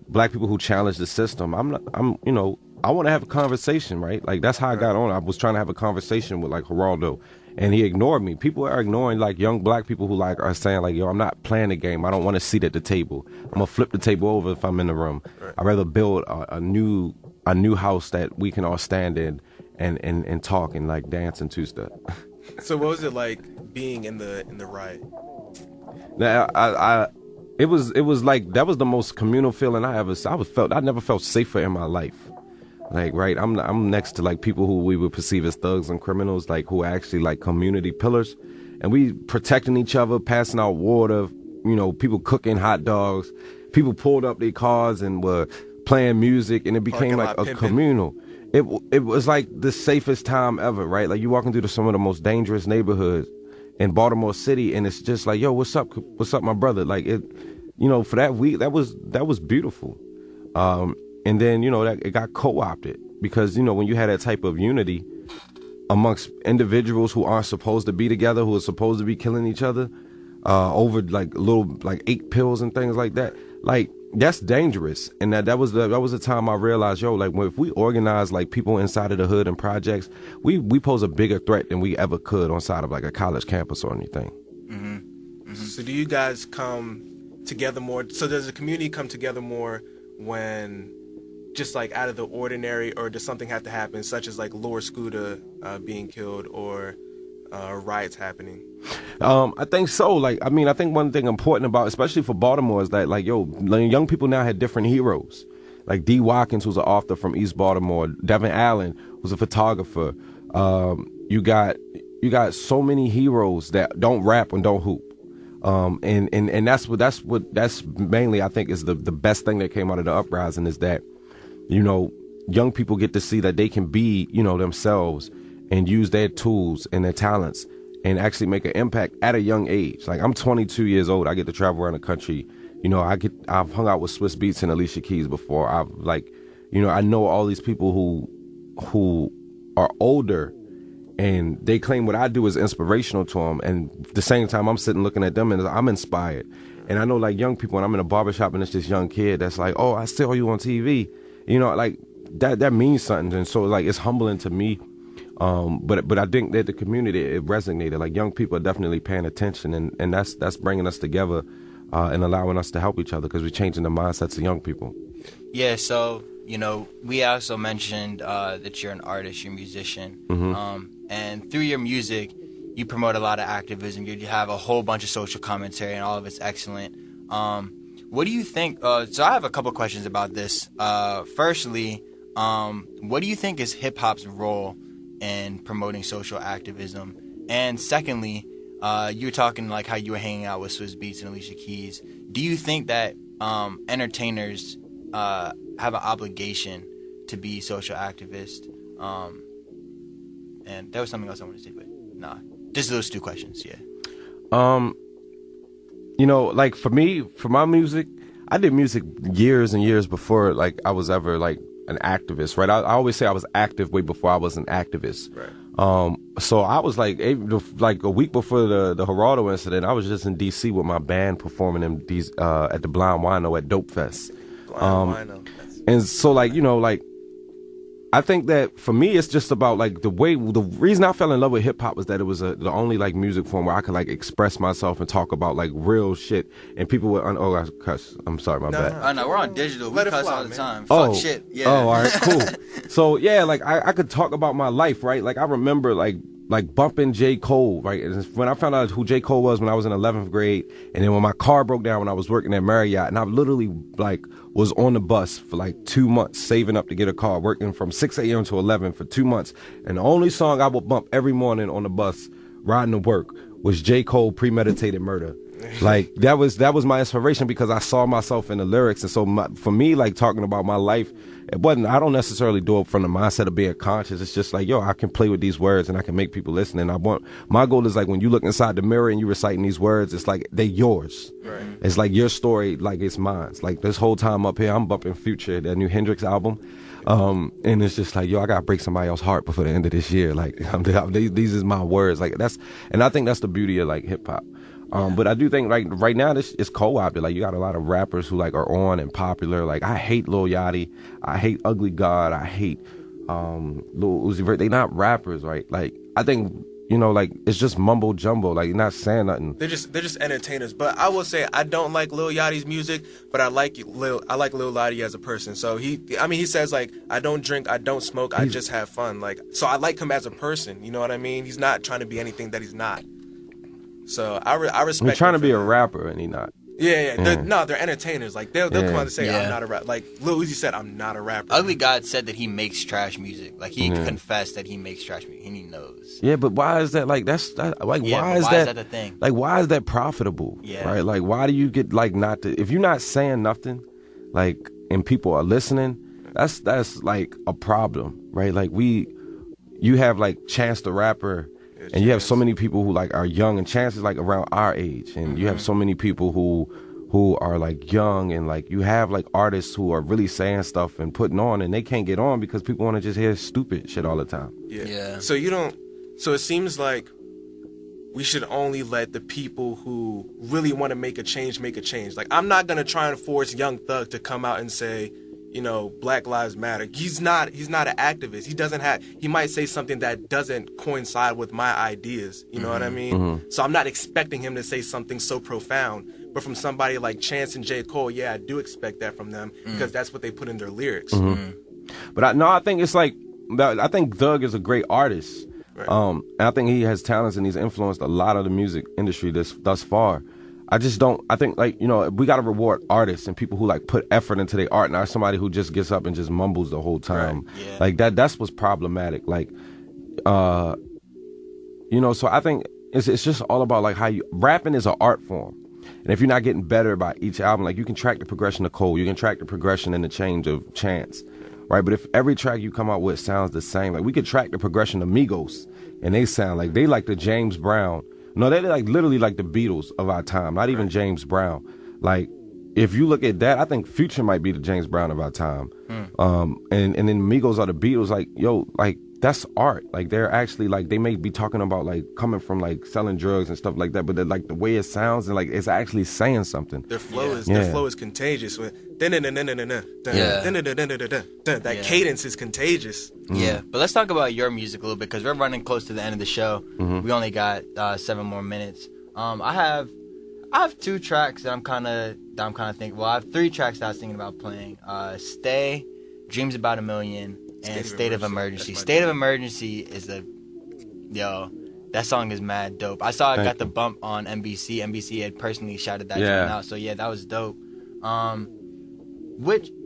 black people who challenge the system. I want to have a conversation, right? Like, that's how I got on. I was trying to have a conversation with like Geraldo, and he ignored me. People are ignoring like young black people who like are saying like, yo, I'm not playing the game. I don't want a seat at the table. I'm gonna flip the table over if I'm in the room. Right. I'd rather build a new house that we can all stand in and talk and like dance and two-step. So what was it like being in the riot? Now, it was like, that was the most communal feeling I never felt safer in my life. Like, right, I'm next to like people who we would perceive as thugs and criminals, like who are actually like community pillars, and we protecting each other, passing out water, people cooking hot dogs, people pulled up their cars and were playing music, and it became like a communal. It was like the safest time ever, right? Like, you walking through some of the most dangerous neighborhoods in Baltimore City, and it's just like, yo, what's up, my brother? Like, it, for that week, that was beautiful. And then, that it got co-opted because, when you had that type of unity amongst individuals who aren't supposed to be together, who are supposed to be killing each other over like little like 8 pills and things like that, like, that's dangerous. And that was the time I realized, yo, like, if we organize like people inside of the hood and projects, we pose a bigger threat than we ever could on side of like a college campus or anything. So do you guys come together more? So does the community come together more when just like out of the ordinary, or does something have to happen, such as like Lord Scooter being killed or riots happening? I think so. Like, I mean, I think one thing important about, especially for Baltimore, is that like, yo, young people now had different heroes. Like D. Watkins, who's an author from East Baltimore. Devin Allen, who's a photographer. You got so many heroes that don't rap and don't hoop. And that's mainly, I think, is the best thing that came out of the uprising, is that, young people get to see that they can be, themselves and use their tools and their talents and actually make an impact at a young age. Like, I'm 22 years old. I get to travel around the country. I've hung out with Swiss Beats and Alicia Keys before. I know all these people who are older and they claim what I do is inspirational to them, and at the same time I'm sitting looking at them and I'm inspired. And I know like young people, and I'm in a barbershop and it's this young kid that's like, oh, I saw you on TV, you know, like that means something. And so like it's humbling to me. But I think that the community, it resonated. Like young people are definitely paying attention, and that's bringing us together and allowing us to help each other because we're changing the mindsets of young people. Yeah, so, you know, we also mentioned that you're an artist, you're a musician, and through your music, you promote a lot of activism. You have a whole bunch of social commentary, and all of it's excellent. What do you think? So I have a couple questions about this. Firstly, what do you think is hip hop's role in promoting social activism? And secondly, you were talking like how you were hanging out with Swizz Beatz and Alicia Keys. Do you think that entertainers have an obligation to be social activists? And there was something else I wanted to say, but nah. Just those two questions, yeah. You know, like for me, for my music, I did music years and years before like I was ever like an activist, right? I always say I was active way before I was an activist. Right. So I was like a week before the Geraldo incident, I was just in DC with my band performing at the Blind Wino at Dope Fest. Blind Wino. And so like, you know, like I think that for me, it's just about like the reason I fell in love with hip hop was that it was the only like music form where I could like express myself and talk about like real shit, and people would I cuss. I'm sorry, my bad. I know we're on digital. We cuss all the time. Oh, Fuck shit. Yeah. Oh, all right, cool. So yeah, like I could talk about my life, right? Like I remember like bumping J. Cole, right? And when I found out who J. Cole was when I was in 11th grade, and then when my car broke down when I was working at Marriott, and I literally like was on the bus for like 2 months saving up to get a car, working from 6 a.m. to 11 for 2 months, and the only song I would bump every morning on the bus riding to work was J. Cole, Premeditated Murder. Like that was my inspiration because I saw myself in the lyrics. And so for me, like talking about my life, I don't necessarily do it from the mindset of being conscious. It's just like, yo, I can play with these words and I can make people listen. And my goal is like when you look inside the mirror and you reciting these words, it's like they're yours. Right. It's like your story, like it's mine. It's like this whole time up here, I'm bumping Future, that new Hendrix album. And it's just like, yo, I gotta break somebody else's heart before the end of this year. Like these is my words. Like and I think that's the beauty of like hip hop. But I do think like right now this is co-opted. Like you got a lot of rappers who like are on and popular. Like I hate Lil Yachty, I hate Ugly God, I hate Lil Uzi Vert. They not rappers, right? Like I think, you know, like it's just mumbo jumbo. Like you're not saying nothing. They're just entertainers. But I will say I don't like Lil Yachty's music, but I like Lil Yachty as a person. So he says like I don't drink, I don't smoke, I just have fun. Like so I like him as a person. You know what I mean? He's not trying to be anything that he's not. So I respect. He's trying to be that. a rapper, and he not. Yeah. They're entertainers. Like they'll come out and say, I'm not a rapper. Like Lil Uzi said, I'm not a rapper. Ugly God said that he makes trash music. Like he confessed that he makes trash music, and he knows. Yeah, but why is that? Like why is that the thing? Like why is that profitable? Yeah. Right. Like why do you get like not to? If you're not saying nothing, like and people are listening, that's like a problem, right? Like you have like Chance the Rapper. And you have so many people who like are young, and Chance is like around our age, and you have so many people who are like young, and like you have like artists who are really saying stuff and putting on, and they can't get on because people want to just hear stupid shit all the time. Yeah. So it seems like we should only let the people who really want to make a change. Like I'm not gonna try and force Young Thug to come out and say, you know, Black Lives Matter. He's not an activist. He might say something that doesn't coincide with my ideas. You know what I mean? So I'm not expecting him to say something so profound. But from somebody like Chance and J. Cole, yeah, I do expect that from them because that's what they put in their lyrics. But I think it's like, I think Thug is a great artist. Right. And I think he has talents and he's influenced a lot of the music industry thus far. I think like, you know, we got to reward artists and people who like put effort into their art, not somebody who just gets up and just mumbles the whole time. Right. Yeah. Like that's what's problematic. Like, you know, so I think it's just all about like rapping is an art form. And if you're not getting better by each album, like you can track the progression of Cole, you can track the progression and the change of Chance, right? But if every track you come out with sounds the same, like we could track the progression of Migos and they sound like they like the James Brown. No, they're like literally like the Beatles of our time, not even James Brown. Like, if you look at that, I think Future might be the James Brown of our time. And then Migos are the Beatles. Like, yo, like that's art. Like they're actually like they may be talking about like coming from like selling drugs and stuff like that, but like the way it sounds and like it's actually saying something. Their flow is contagious. That cadence is contagious. Yeah, but let's talk about your music a little bit because we're running close to the end of the show. We only got 7 more minutes. I have 2 tracks that I'm kind of thinking. Well, I have 3 tracks that I was thinking about playing. Stay, Dreams About a Million, and State of Emergency. State of Emergency is that song is mad dope. I saw it got the bump on NBC. NBC had personally shouted that joint out. So yeah, that was dope.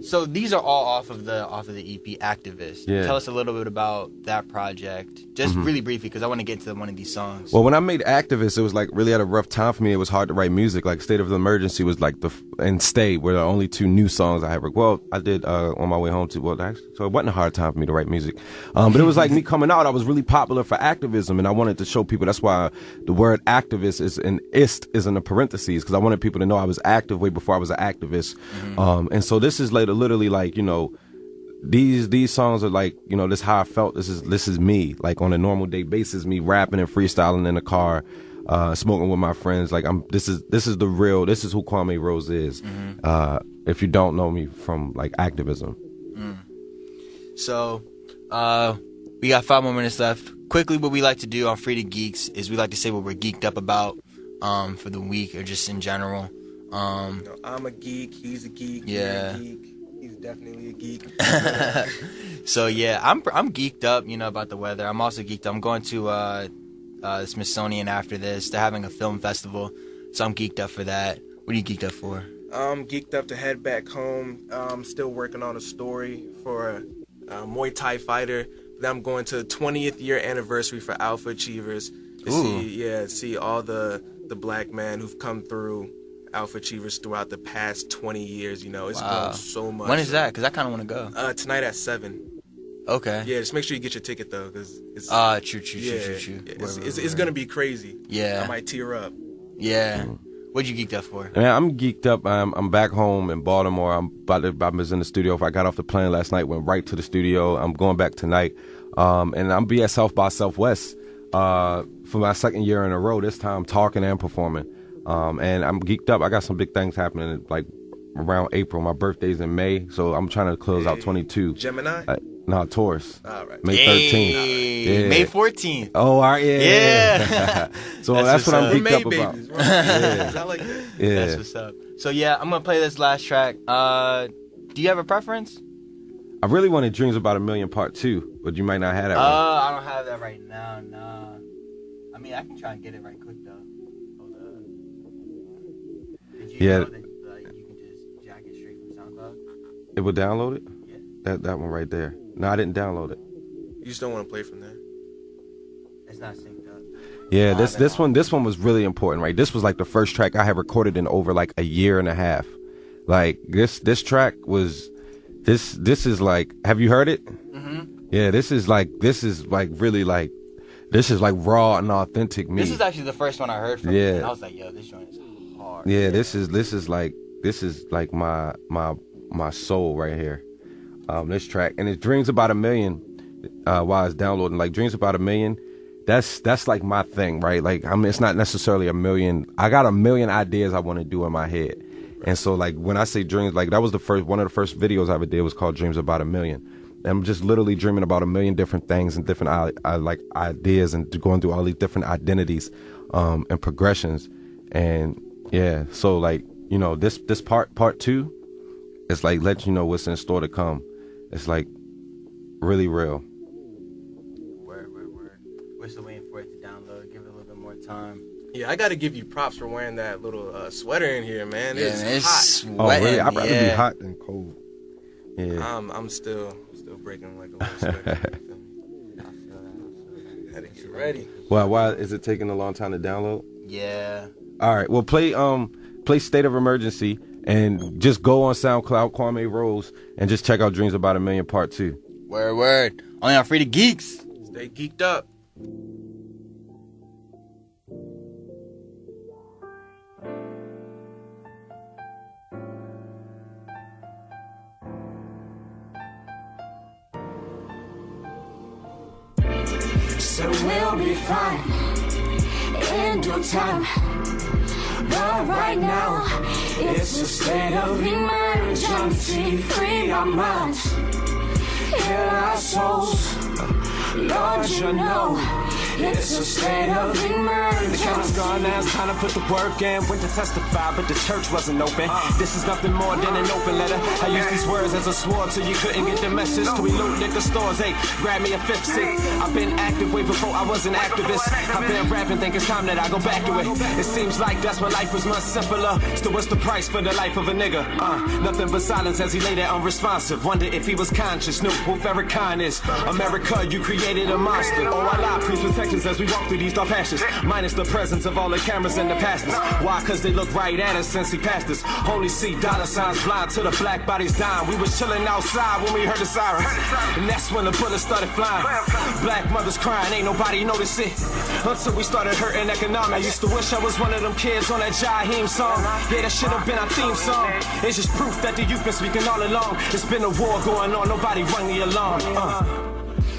So these are all off of the EP Activist. Yeah. Tell us a little bit about that project, just really briefly, because I want to get into one of these songs. Well, when I made Activist, it was like really at a rough time for me. It was hard to write music. Like State of Emergency was like and Stay were the only 2 new songs I had. Well, I did on my way home to so it wasn't a hard time for me to write music. But it was like me coming out. I was really popular for activism, and I wanted to show people. That's why the word activist is in the parentheses, because I wanted people to know I was active way before I was an activist. And so this is like literally like, you know, these songs are like, you know, this is how I felt. This is me, like on a normal day basis, me rapping and freestyling in the car, smoking with my friends. Like this is the real. This is who Kwame Rose is. If you don't know me from like activism. So, we got 5 more minutes left. Quickly, what we like to do on Frieda Geeks is we like to say what we're geeked up about for the week or just in general. I'm a geek. He's a geek. Yeah. You're a geek. He's definitely a geek. So yeah, I'm geeked up, you know, about the weather. I'm also geeked up. I'm going to the Smithsonian after this. They're having a film festival, so I'm geeked up for that. What are you geeked up for? I'm geeked up to head back home. I'm still working on a story for a Muay Thai fighter. Then I'm going to the 20th year anniversary for Alpha Achievers to see all the black men who've come through Alpha Achievers throughout the past 20 years. You know, it's grown so much. When is that? Because I kind of want to go. Tonight at 7. Okay. Yeah, just make sure you get your ticket though, because it's true. It's gonna be crazy. Yeah, I might tear up. Yeah. What you geeked up for? Man, I'm geeked up. I'm back home in Baltimore. I was in the studio. If I got off the plane last night, went right to the studio. I'm going back tonight, and I'm be at South by Southwest for my 2nd year in a row. This time, talking and performing. And I'm geeked up. I got some big things happening like around April. My birthday's in May, so I'm trying to close out 22. Gemini? No, Taurus. All right. May 13th. Yeah. May 14th. Oh, all right, yeah. So that's what I'm geeked up about. Babies, right? I like that. Yeah. That's what's up. So yeah, I'm gonna play this last track. Do you have a preference? I really wanted Dreams About a Million Part 2, but you might not have that one. I don't have that right now. Nah. I mean, I can try and get it right quick though. Hold up. Did you know that you can just jack it straight from SoundCloud? It would download it? Yeah. That one right there. No, I didn't download it. You just don't want to play from there? It's not synced up. Yeah, this one was really important, right? This was like the first track I had recorded in over like a year and a half. Like this track was this is like, have you heard it? Mm-hmm. Yeah, this is like really like, this is like raw and authentic me. This is actually the first one I heard from you, and I was like, yo, this joint is hard. Yeah, this is like my soul right here. This track, and it's Dreams About a Million. While it's downloading, like Dreams About a Million, that's like my thing, right? Like it's not necessarily a million. I got a million ideas I want to do in my head, and so like when I say dreams, like that was one of the first videos I ever did was called Dreams About a Million. And I'm just literally dreaming about a million different things and different like ideas and going through all these different identities and progressions, and yeah, so like, you know, this part 2, it's like let you know what's in store to come. It's like really real. Word. We're still waiting for it to download. Give it a little bit more time. Yeah, I got to give you props for wearing that little sweater in here, man. Yeah, It's hot. Oh, really? I'd rather be hot than cold. Yeah. I'm still breaking like a little sweater. I feel that. Had to get ready. Why is it taking a long time to download? Yeah. All right. Well, play State of Emergency and just go on SoundCloud, Kwame Rose, and just check out Dreams About a Million Part 2. Word. Only on Frieda Geeks. Stay geeked up. So we'll be fine in due time. But right now, it's a state of emergency. Free our minds, heal our souls. Lord, you know, it's a state of emergency. The camera's gone now, it's time to put the work in. Went to testify, but the church wasn't open. This is nothing more than an open letter. I used these words as a sword till you couldn't get the message. Till we loot liquor stores, hey, grab me a fifth seat. I've been active way before I was an activist. I've been rapping, think it's time that I go back to it. It seems like that's when life was much simpler. Still, what's the price for the life of a nigga? Nothing but silence as he lay there unresponsive. Wonder if he was conscious, knew who Farrakhan is. America, you created a monster. Oh, Allah, please protect us as we walk through these dark passages. Minus the presence of all the cameras and the pastors. Why? Cause they look right at us since he passed us. Only see dollar signs blind to the black bodies dying. We was chilling outside when we heard the sirens. And that's when the bullets started flying. Black mothers crying, ain't nobody noticed it. Until we started hurting economics. I used to wish I was one of them kids on that Jaheim song. Yeah, that should have been our theme song. It's just proof that the youth been speaking all along. It's been a war going on, nobody rung the alarm.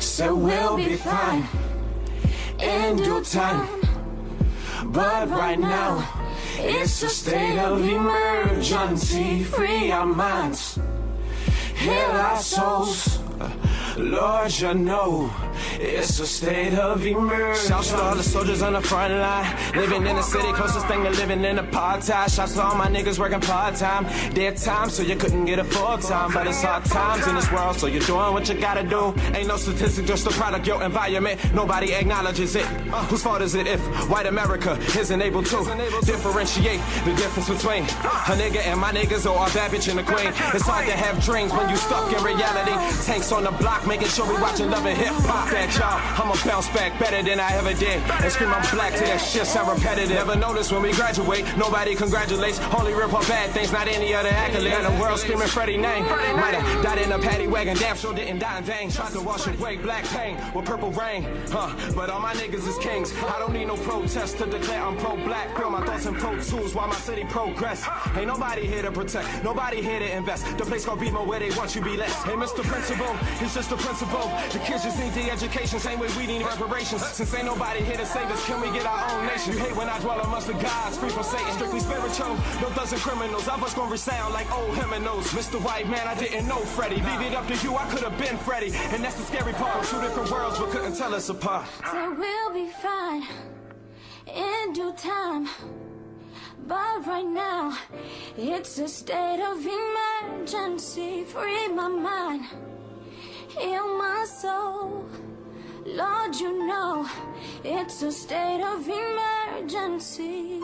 So we'll be fine in due time. But right now, it's a state of emergency. Free our minds, heal our souls. Lord, you know, it's a state of emergency. Shouts to all the soldiers on the front line, living in the city, closest thing to living in apartheid. Shouts to all my niggas working part-time, dead time, so you couldn't get a full-time. But it's hard times in this world, so you're doing what you gotta do. Ain't no statistic, just a product, your environment. Nobody acknowledges it. Whose fault is it if white America isn't able to differentiate the difference between a nigga and my niggas, or a bad bitch and a queen? It's hard to have dreams when you stuck in reality. Tanks on the block, making sure we watching love and hip-hop. That y'all, I'ma bounce back better than I ever did. And scream I'm black till that shit sound repetitive. Never notice when we graduate, nobody congratulates. Only rip on bad things, not any other accolade. And the world screaming Freddie name. Might have died in a paddy wagon, damn sure didn't die in vain. Tried to wash away black pain with purple rain. But all my niggas is kings. I don't need no protest to declare I'm pro-black. Feel my thoughts in pro tools while my city progress. Ain't nobody here to protect, nobody here to invest. The place called Beamer where they want you be less. Hey, Mr. Principal, he's just a principal. The kids just need the education, same way we need reparations. Since ain't nobody here to save us, can we get our own nation? You hate when I dwell amongst the gods, free from Satan. Strictly spiritual, no thugs and criminals. Of us gonna resound like old hymnals. Mr. White Man, I didn't know Freddie. Leave it up to you, I could have been Freddie. And that's the scary part. Two different worlds, but couldn't tell us apart. So we'll be fine in due time. But right now, it's a state of emergency. Free my mind, heal my soul. Lord, you know, it's a state of emergency.